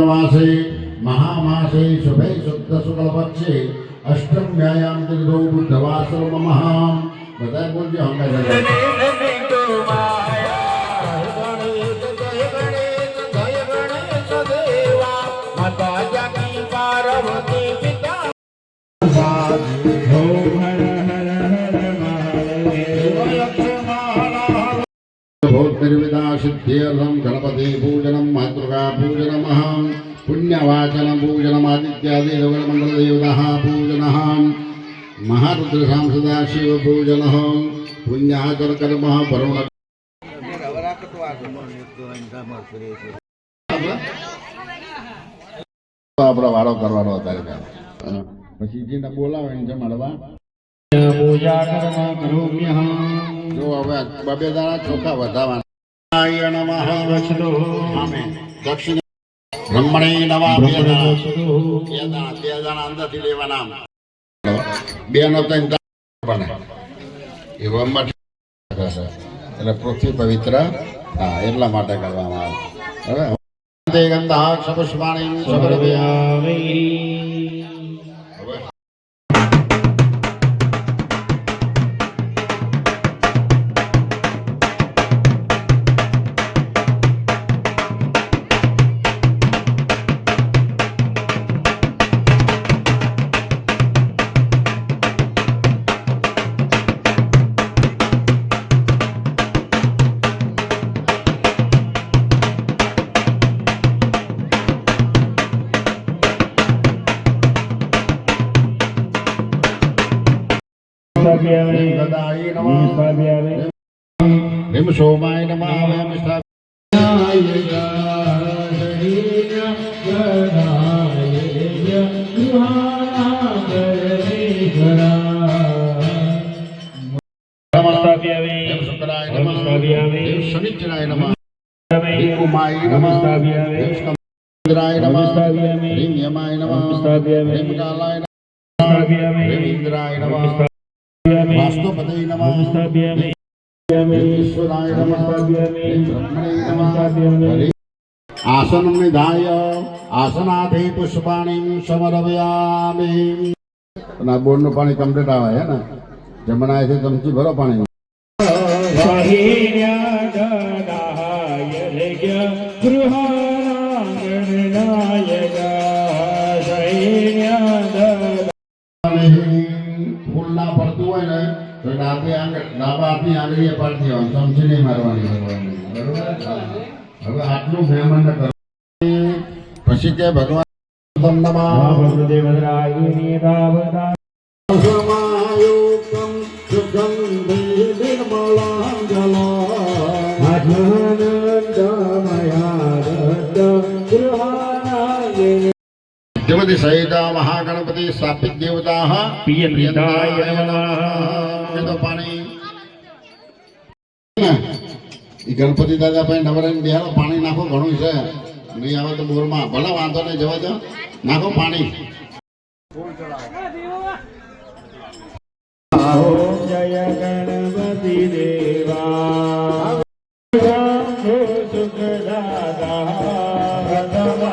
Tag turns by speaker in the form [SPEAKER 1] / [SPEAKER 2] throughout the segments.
[SPEAKER 1] मासे महामासे शुभे शुद्ध शुक्ल पक्षे अष्टम्यायाम तिथौ बुद्धवासर महाम बताए बोल जो हमने सिद्ध्यर्थं गणपति पूजनम मातृका पूजनम पुण्यवाचन पूजनम आदित्यादि मंगल देवता पूजनः महारुद्र सदा शिव पूजनः पुण्याचर कर्म परम આપણો વાળો કરવાનો અત્યારે પછી જેને બોલાવે એને જમાડવા પૂજા કર્મ કરોમ્યહં જો હવે બબે દાણા ચોખા વધારવાના આય નમઃ વચનો આમેન દક્ષિણ બ્રહ્મણે નવા બે દાણા અંદરથી લેવાના બે નો તન બને એ વમટ એટલે પૃથ્વી પવિત્ર હા એટલા માટે કરવામાં આવે હવે તે ગંધા સપુષ્પાણી સબરવ્યામી Vim Somai Namah Vim Sthabhyaya Vim Sukraya Namah Vim Sanichiraya Namah Vim Umaya Namah Vim Skamdraya Namah Vim Yamaya Namah Vim Kalaya Namah Vim Indraya Namah वास्तुपते नमः ईश्वराय नमः आसनं निधाय आसनाधे पुष्पाणिं समर्पयामि ना बोर्डનું પાણી કમ્પ્લીટ આવે હે ને જમણાય છે ચમચી ભરો પાણી ફૂલના પડતું હોય ને તો ડાબા આપની આંગળીએ પડતી હોય ચમચી નહીં મારવાની હવે આટલું મહેમાન કરો પછી કે ભગવાન श्रीमती सहिता महागणपति स्थापित देवता प्रियंताय नमः तो पानी गणपति दादा भाई नवरायण बिहार पानी नाखो घणું છે નહીં આવે તો બોરમાં ભલે વાંધો નહીં જવા દો નાખો પાણી ઓમ જય ગણપતિ દેવા સુખદાતા પ્રથમ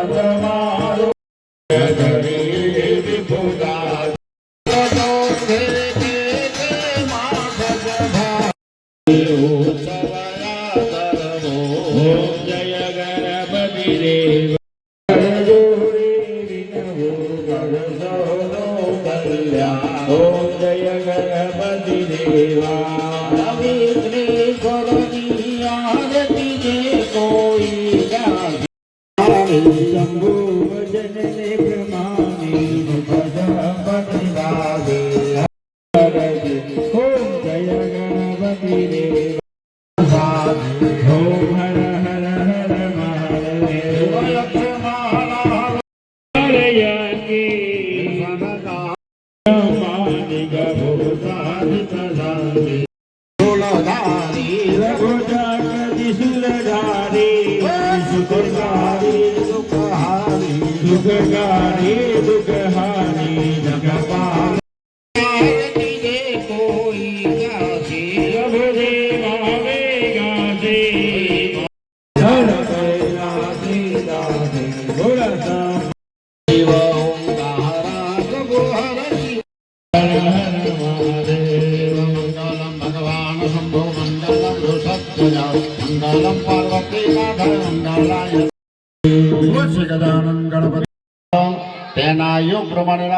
[SPEAKER 1] शिव ओंकारा प्रभु हर शिव मंगलम भगवान शंभो मंगलम ऋषध्वज मंगलम पार्वती माधव मंगलाय श्री गजानन गणपति तेना योग प्रमाणे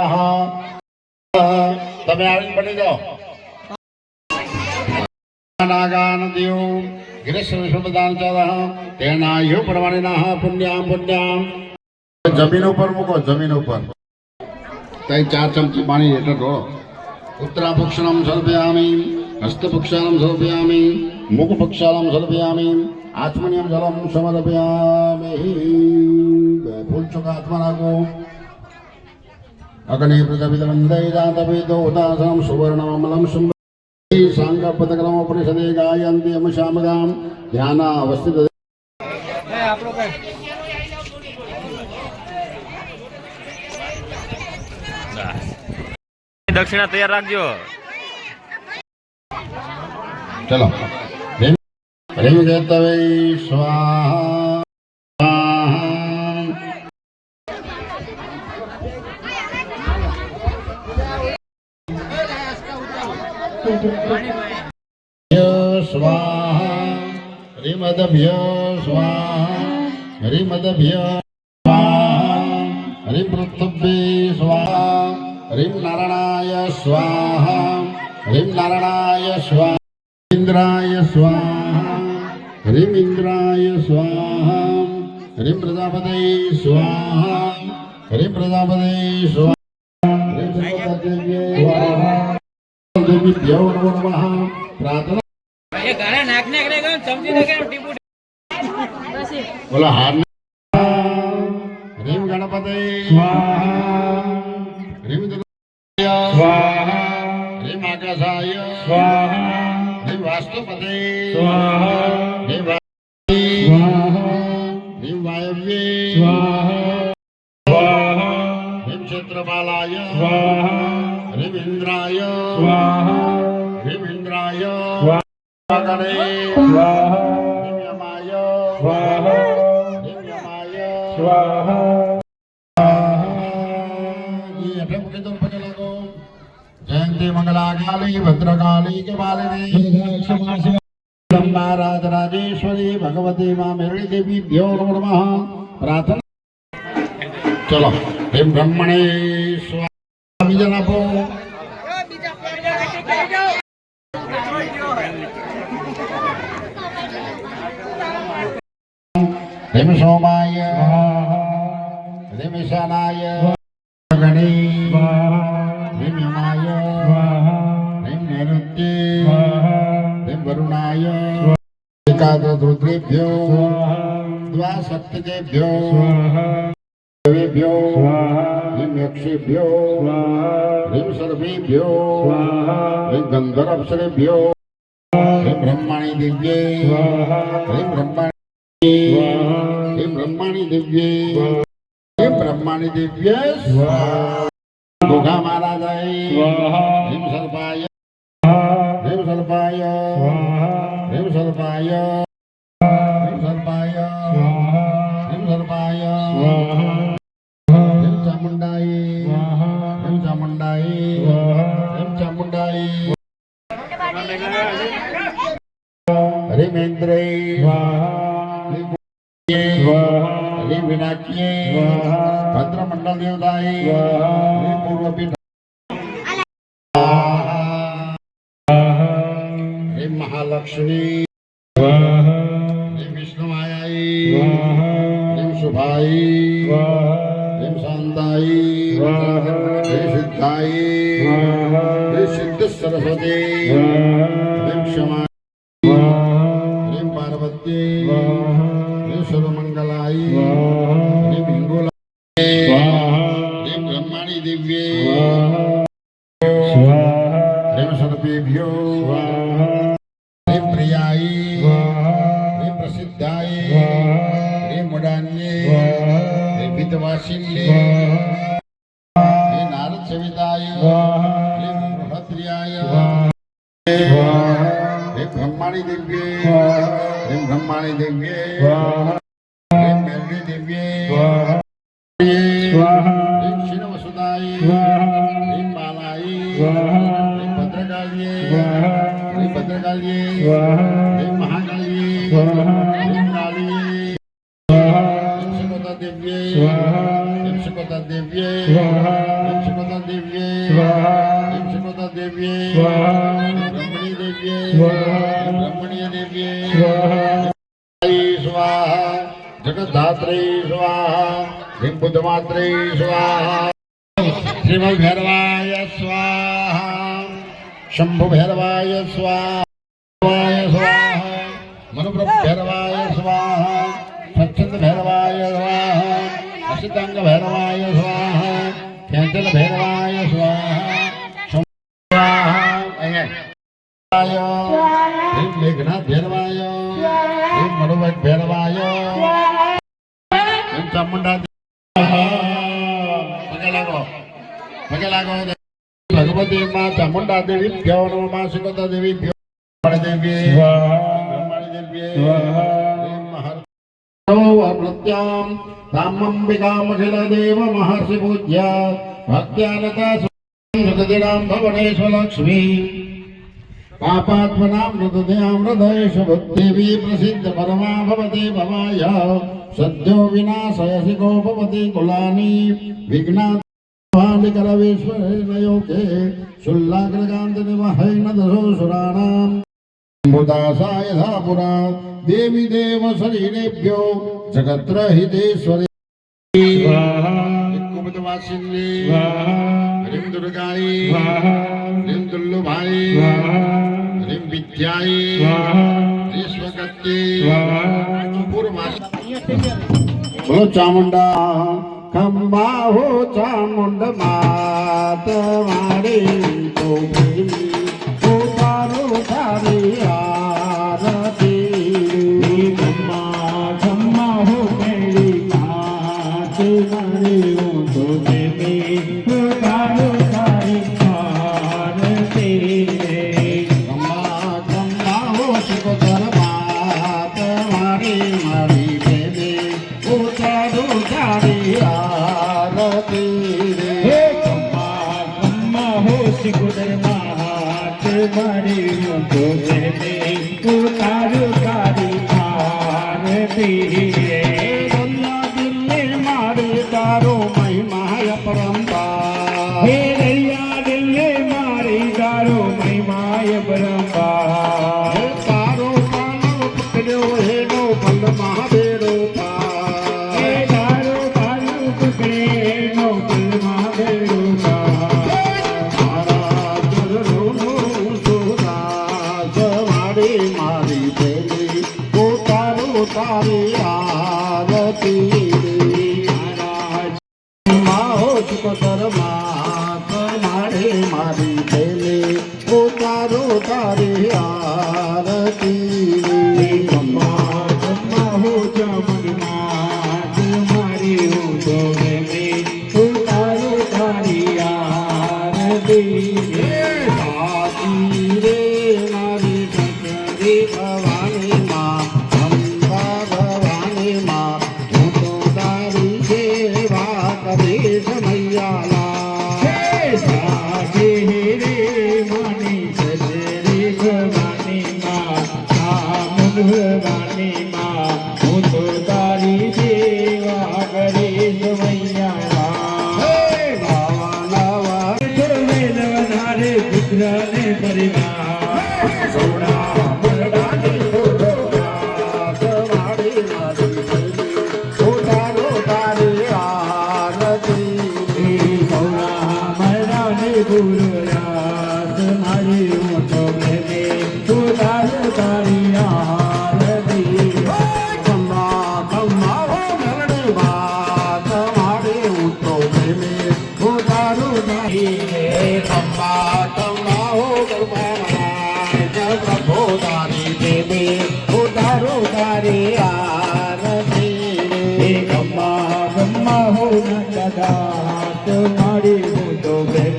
[SPEAKER 1] તમે આવી બની જાઓ નાગાન દેવ ગિરીશ વિશ્વદાન ચાલહ તેના યો પ્રમાણેના પુણ્યામ પુણ્યામ જમીન ઉપર મૂકો જમીન ઉપર તઈ 4 ચમચી પાણી એટલે ઢોળો ઉત્તરાપક્ષણમ સર્પયામિ હસ્તપક્ષાલમ સર્પયામિ મુખપક્ષાલમ સર્પયામિ આત્મનિયમ જલમ સમર્પયામિ ફૂલ ચોખા હાથમાં રાખો અગ્નિ પ્રજાપિતવંદે જાતવેદો ઉદાસનમ સુવર્ણમલમ શુંભ સાંગપતક્રમોપનિષદે ગાયંતિ અમશામગામ ધ્યાન અવસ્થિત
[SPEAKER 2] દક્ષિણા તૈયાર રાખજો
[SPEAKER 1] ચલો હરિમ કેતવે સ્વાહા स्वाहा हरिमदभ्य स्वाहा हरिमदभ्य स्वाहा हरिम पृथ्वी स्वाहा हरिम नारायणाय स्वाहा हरिम नारायणाय स्वाहा इंद्राय स्वाहा हरिम इंद्राय स्वाहा हरिम प्रजापते स्वाहा हरिम प्रजापते स्वाहा हरिम प्रजापते स्वाहा देवीभ्यो नमो नमः प्रार्थना
[SPEAKER 2] એ ઘરે નાખ નાખ રે ચમચી નાખે ટીપુ
[SPEAKER 1] બોલો હાર હરિમ ગણપતે સ્વાહા હરિમ દુર્ગાય સ્વાહા હરિમ આકાશાય સ્વાહા હરિમ વાસ્તુપતે સ્વાહા હરિમ સ્વાહા હરિમ વાયવ્યે સ્વાહા સ્વાહા હરિમ ક્ષેત્રપાલાય સ્વાહા હરિમ ઇન્દ્રાય સ્વાહા હરિમ ઇન્દ્રાય સ્વાહા ગણે સ્વાહા હરિમ યમાય સ્વાહા હરિમ યમાય સ્વાહા ये अठे मुखे तो पता लगो जयंती मंगला काली भद्रकाली के बालिनी ब्रह्मा राजराजेश्वरी भगवती मां मेरणी देवी भ्यो नमः प्रार्थना चलो हेम ब्रह्मणे स्वामी जनापो हेम सोमाय हेम ईशानाय गणे हेम यमाय हेम नैऋत्ये हेम वरुणाय एकादश रुद्रेभ्यो द्वासप्तकेभ्यो देवेभ्यो हेम यक्षेभ्यो हेम सर्वेभ्यो हेम गंधर्वप्सरेभ्यो हेम ब्रह्माणि दिव्ये हेम ब्रह्माणि हेम ब्रह्माणि दिव्ये हेम ब्रह्माणि दिव्ये गोगा महाराजाय हेम सर्पाय हेम सर्पाय हेम सर्पाय हेम सर्पाय हेम सर्पाय हेम चामुंडाय हेम चामुंडाय हेम चामुंडाय हरिमेन्द्रे हरि विनाक्ये भद्रमंडल देवताय हरि पूर्वपीठ हरि महालक्ष्मी हरि विष्णुमायाय हरि शुभाय हरि शांताय हरि सिद्धाय हरि सिद्ध सरस्वती हरि क्षमा हरि पार्वती हरि सर्वमंगलाय हरि भिंगुलाय हरि ब्रह्माणि दिव्ये हरि सर्वेभ्यो हरि प्रियाय हरि प्रसिद्धाय हरि मुडान्ये हरि वितवासिन्ये हरि नारद सविताय हरि बृहत्रियाय हरि ब्रह्माणि दिव्ये हरि ब्रह्माणि दिव्ये हरि मेरणी दिव्ये ह्रीं क्षीणवसुदायै ह्रीं बालायै ह्रीं भद्रकाल्यै ह्रीं भद्रकाल्यै ह्रीं महाकाल्यै ह्रीं काल्यै ह्रीं शिकोतादेव्यै ह्रीं शिकोतादेव्यै ह्रीं शिकोतादेव्यै ह्रीं शिकोतादेव्यै ब्रह्मणी देव्यै ब्रह्मणीय देव्यै स्वाहा जगद्धात्रे स्वाहा ह्रीं बुद्धमात्रे स्वाहा श्रीमद्भैरवाय स्वाहा शंभुभैरवाय स्वाहा मनुभैरवाय स्वाहा स्वच्छंदभैरवाय स्वाहा असितांगभैरवाय स्वाहा कैंचलभैरवाय स्वाहा ह्रीं मेघनाथभैरवाय ह्रीं मनुभैरवाय ह्रीं चामुंडा पगे लागो भगवती माँ चामुंडा देवी भ्यो नमः माँ सुकोता देवी भ्यो देवी ब्रह्मणी देवी अमृत्यां रामंबिकामखिल देव महर्षि पूज्य भक्त्यानता सुखदिनां भवनेश्वर लक्ष्मी पापात्मनां नृतयां हृदयेश बुद्धिवी प्रसिद्ध परमा भवति भवाय सद्यो विनाशयसि को भवति कुलानि विघ्ना करवेश्वरयोगे शुल्लाग्रकान्तनिवहैन दशोऽसुराणां बुदासाय यथा पुरा देवी देव शरीरेभ्यो जगत्रहितेश्वरी कुमुदवासिनी ह्रीं दुर्गायै ह्रीं दुल्लुभायै ह्रीं विद्यायै ह्रीं स्वगत्यै बोलो चामुंडा खंबा हो चामुंड मात मारे तो उतारो तारी आरती खंबा खंबा हो मेरी मात मारे तो देवी उतारो तारी आरती खंबा खंबा हो शिकोतर मात मारे मारी देवी उतारो तारी हे खम्मा खम्मा हो सिकुदर मात मारी तो देवी उतारो तारी आरती दुनिया दिल्ली मारे तारो महिमा अपरंपार हे दरिया दिल्ली मारी तारो महिमा अपरंपार तारो पालो पकड़ो हे नो पल महादेरो तारी आरती महाराज माहो सुकोतर मात मारे मारी देले उतारो तारी आरती खम्मा खम्मा हो चामुंड मात मारी हो तो देले उतारो तारी आरती साची रे मारी शंकरी भवानी माँ मैयाला सागे रे मानी सजरी भवानी माँ चामुंड भवानी माँ हूँ तो तारी देवा गणेश मैयाला बाबा लावा नवनारे गुजराने परिवार सोना मरडाने गुरुराज मारी ऊँचो में उतार तारी आरती खम्मा खम्मा हो मरणे बात मारे ऊँचो में उतारो तारी खम्मा खम्मा हो प्रभो तारी देवी उतारो तारी आरती खम्मा खम्मा हो नदा मारी ऊँचो में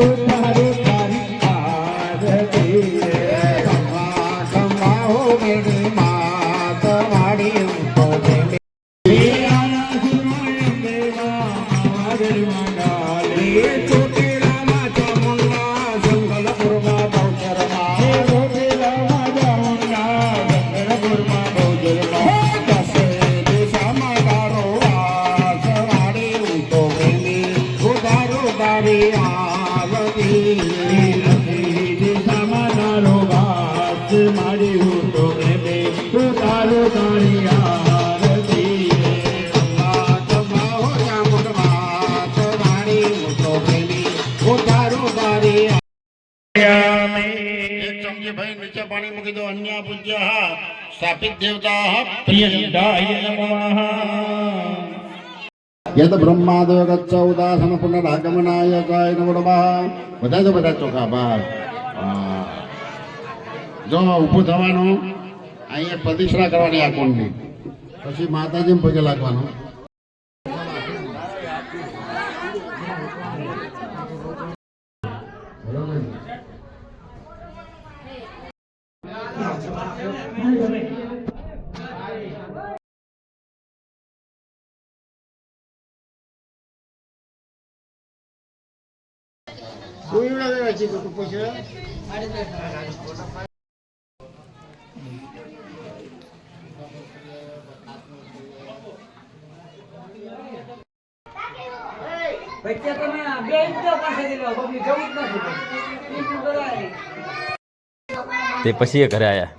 [SPEAKER 1] उतारो तारी आरती खम्मा खम्मा हो मेरी मात मारी ऊँचो में નીચે પાણી મૂકી દો. અન્ય પૂજ્ય સ્થાપિત દેવતા
[SPEAKER 3] પ્રિયંદાય નમઃ.
[SPEAKER 1] યદ બ્રહ્માદય ગચ્છ ઉદાસન પુનરાગમનાય કાય નમો નમઃ. બધા તો બધા ચોખા બહાર. જો ઊભું થવાનું, અહીંયા પ્રદક્ષિણા કરવાની આ કુંડની, પછી માતાજી પગે લાગવાનું.
[SPEAKER 2] તે પછી એ ઘરે આયા.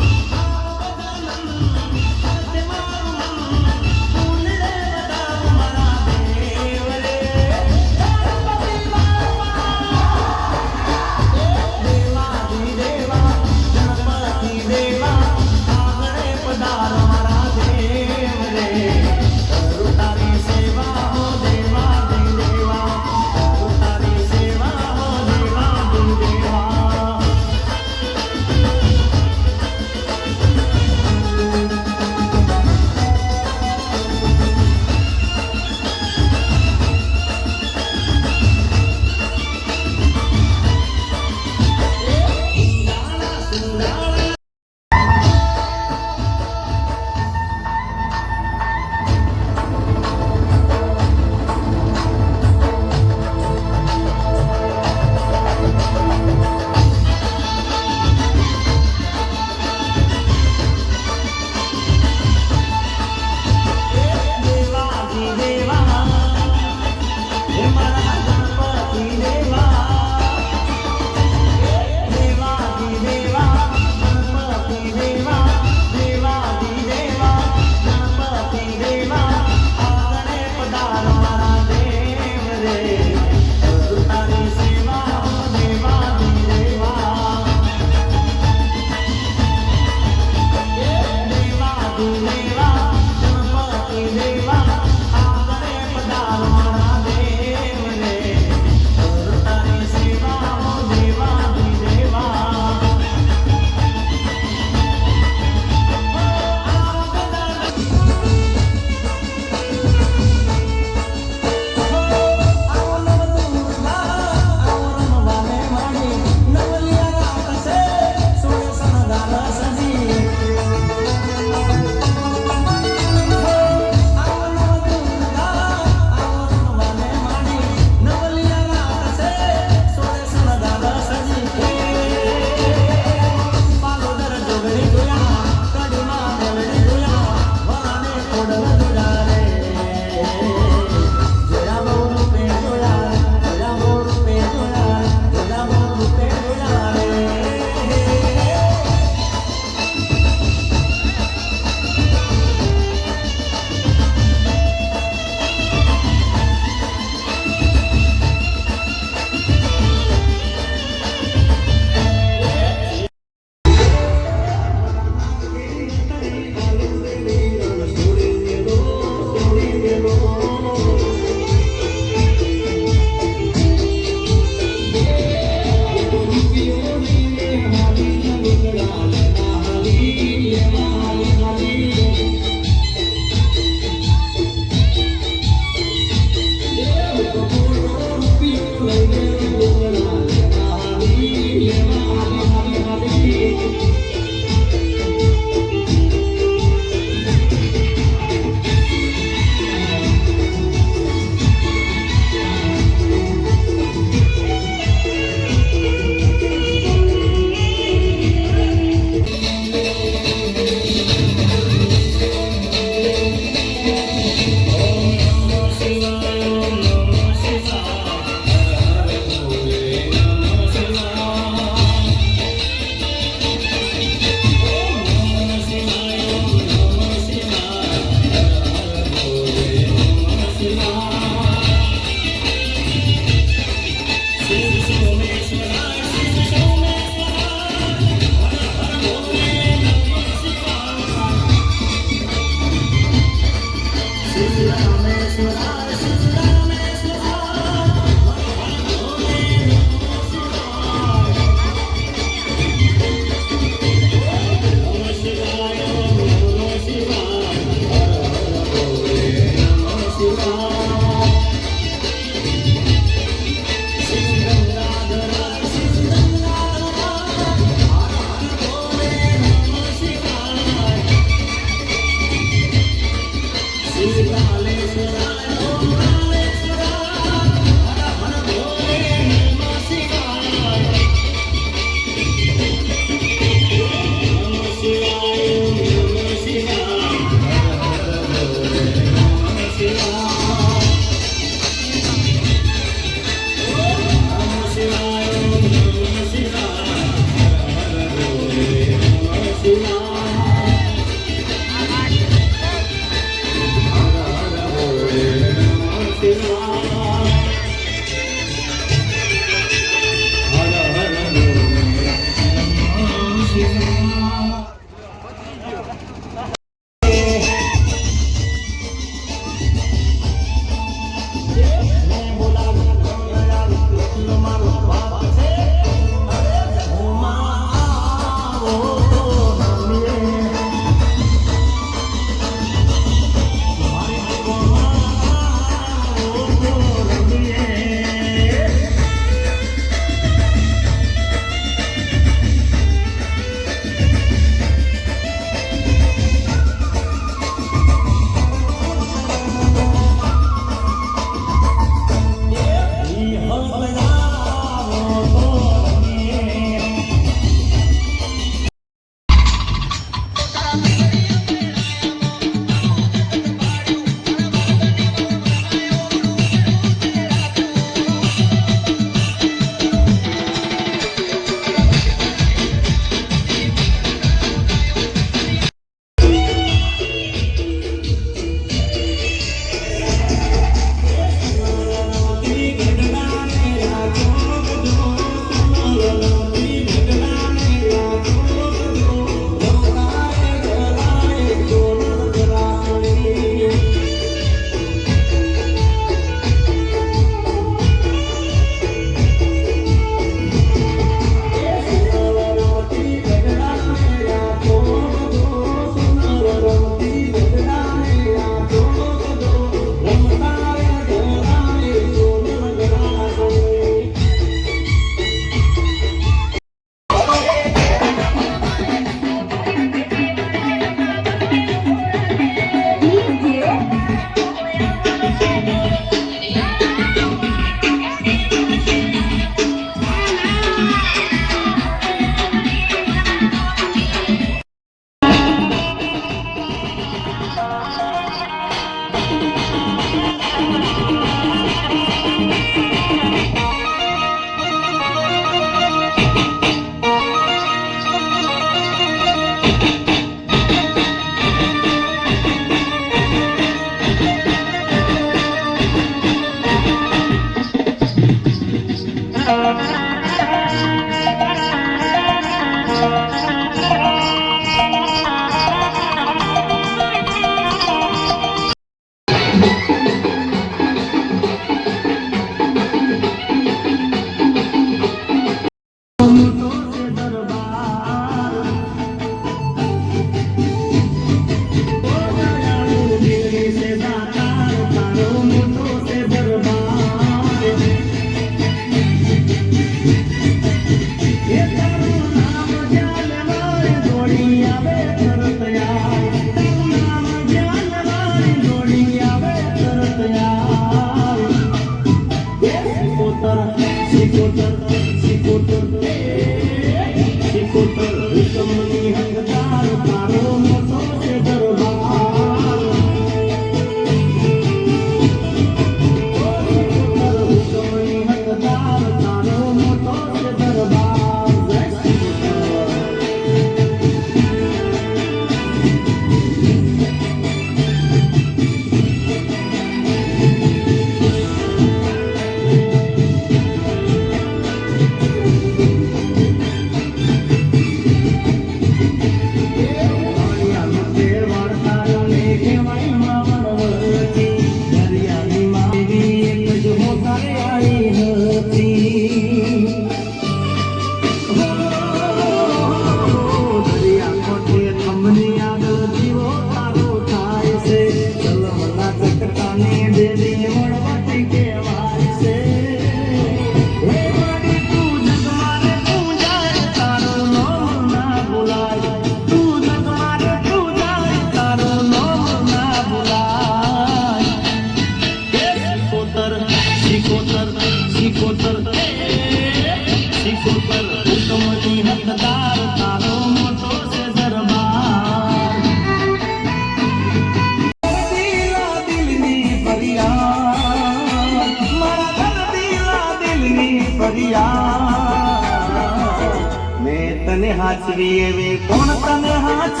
[SPEAKER 4] મેં તને હાચવી એવી કોણ તને હાચ